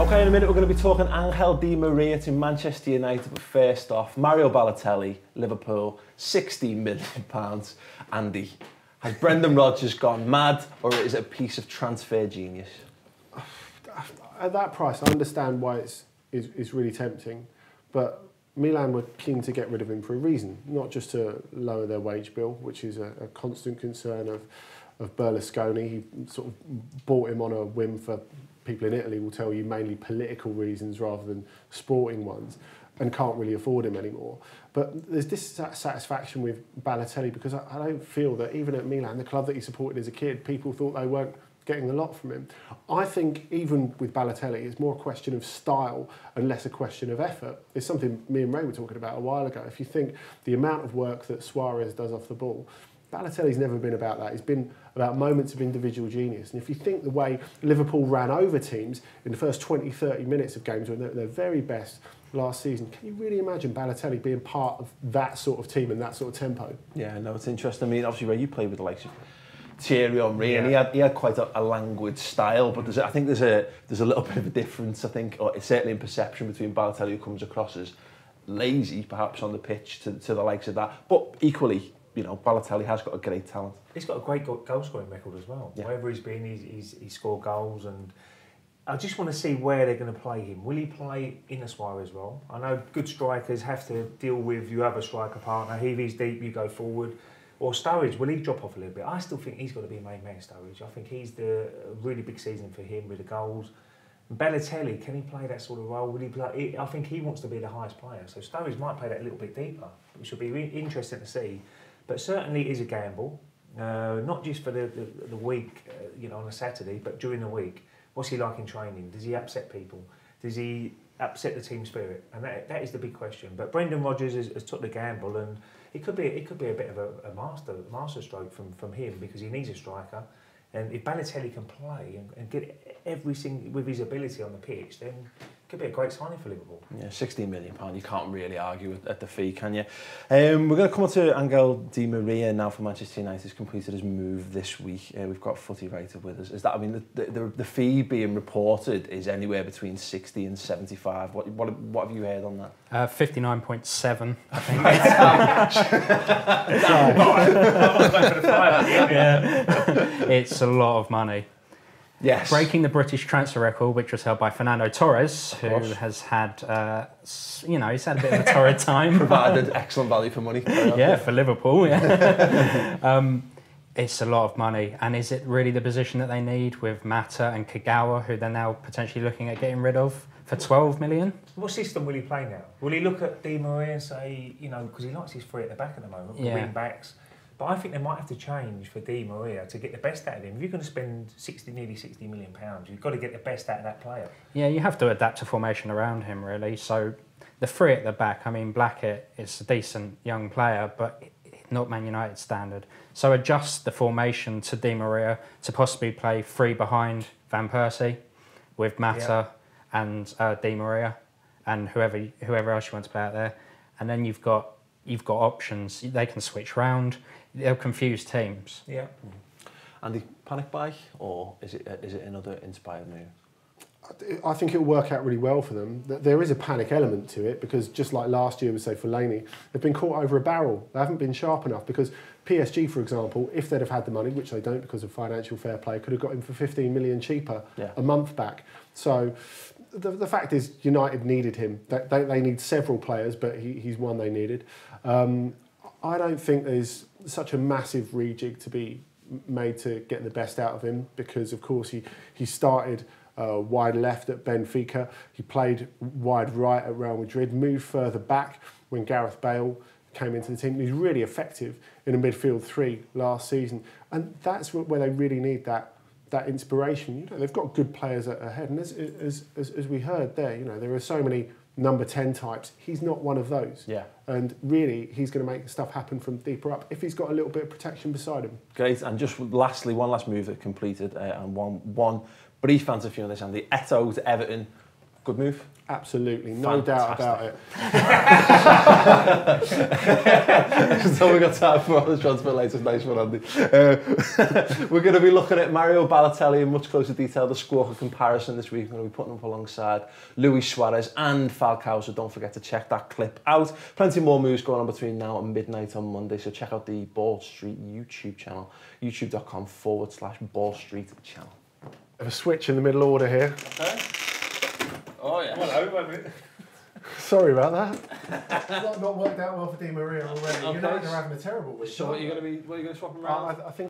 Okay, in a minute we're going to be talking Angel Di Maria to Manchester United, but first off, Mario Balotelli, Liverpool, £16 million. Andy, has Brendan Rodgers gone mad, or is it a piece of transfer genius? At that price, I understand why it's really tempting, but Milan were keen to get rid of him for a reason, not just to lower their wage bill, which is a constant concern of Berlusconi. He sort of bought him on a whim for, people in Italy will tell you, mainly political reasons rather than sporting ones, and can't really afford him anymore. But there's dissatisfaction with Balotelli because I don't feel that even at Milan, the club that he supported as a kid, people thought they weren't getting a lot from him. I think even with Balotelli, it's more a question of style and less a question of effort. It's something me and Ray were talking about a while ago. If you think the amount of work that Suarez does off the ball, Balotelli's never been about that. He's been about moments of individual genius. And if you think the way Liverpool ran over teams in the first 20, 30 minutes of games when they're at their very best last season, can you really imagine Balotelli being part of that sort of team and that sort of tempo? Yeah, no, it's interesting. I mean, obviously, Ray, you played with the likes of Thierry Henry, and he had quite a languid style, but I think there's a little bit of a difference, I think, or certainly in perception, between Balotelli, who comes across as lazy, perhaps, on the pitch, to the likes of that. But equally, you know, Balotelli has got a great talent. He's got a great goal-scoring record as well. Yeah. Wherever he's been, he's scored goals, and I just want to see where they're going to play him. Will he play in a Suarez role? I know good strikers have to deal with, you have a striker partner, if he's deep, you go forward. Or Sturridge, will he drop off a little bit? I still think he's got to be a main man, Sturridge. I think he's a really big season for him with the goals. Balotelli, can he play that sort of role? Will he play? I think he wants to be the highest player, so Sturridge might play that a little bit deeper, which will be really interesting to see. But certainly it is a gamble, not just for the week, you know, on a Saturday, but during the week. What's he like in training? Does he upset people? Does he upset the team spirit? And that is the big question. But Brendan Rodgers has took the gamble, and it could be a bit of a master stroke from him, because he needs a striker. And if Balotelli can play and get everything with his ability on the pitch, then it could be a great signing for Liverpool. Yeah, £16 million. You can't really argue at the fee, can you? We're going to come on to Angel Di Maria now for Manchester United. He's completed his move this week. We've got Footy Rated with us. Is that, I mean, the fee being reported is anywhere between 60 and 75. What have you heard on that? 59.7, I think. It's a lot of money. Yes. Breaking the British transfer record, which was held by Fernando Torres, who has had, he's had a bit of a torrid time. Provided excellent value for money. Yeah, for Liverpool, yeah. It's a lot of money. And is it really the position that they need with Mata and Kagawa, who they're now potentially looking at getting rid of for 12 million? What system will he play now? Will he look at Di Maria and say, you know, because he likes his three at the back at the moment, wing backs. But I think they might have to change for Di Maria to get the best out of him. If you're going to spend nearly £60 million, you've got to get the best out of that player. Yeah, you have to adapt to formation around him, really. So the three at the back, I mean, Blackett is a decent young player, but not Man United standard. So adjust the formation to Di Maria to possibly play three behind Van Persie with Mata and Di Maria and whoever else you want to play out there. And then you've got options. They can switch round. They'll confuse teams. Yeah. Andy, panic buy, or is it another inspired move? I think it'll work out really well for them. There is a panic element to it, because just like last year with, say, Fellaini, they've been caught over a barrel. They haven't been sharp enough, because PSG, for example, if they'd have had the money, which they don't because of financial fair play, could have got him for 15 million cheaper a month back. So the fact is, United needed him. They need several players, but he's one they needed. I don't think there's such a massive rejig to be made to get the best out of him, because, of course, he started wide left at Benfica. He played wide right at Real Madrid, moved further back when Gareth Bale came into the team. He's really effective in a midfield three last season, and that's where they really need that inspiration. You know, they've got good players ahead, and as we heard there, you know, there are so many number 10 types. He's not one of those. Yeah. And really, he's going to make stuff happen from deeper up if he's got a little bit of protection beside him. Great. And just lastly, one last move that completed, and one brief answer for you on this, Andy. Eto'o to Everton. Good move. Absolutely, no doubt about it. That's all we got time for on the transfer latest. Nice one, Andy. We're going to be looking at Mario Balotelli in much closer detail. The squawker comparison this week. We're going to be putting him up alongside Luis Suarez and Falcao. So don't forget to check that clip out. Plenty more moves going on between now and midnight on Monday. So check out the Ball Street YouTube channel. youtube.com/Ball Street channel. Have a switch in the middle order here. Okay. Oh yeah. Hello, Sorry about that. It's not worked out well for Di Maria already. Okay. United are having a terrible week. So what are you going to swap him around? I think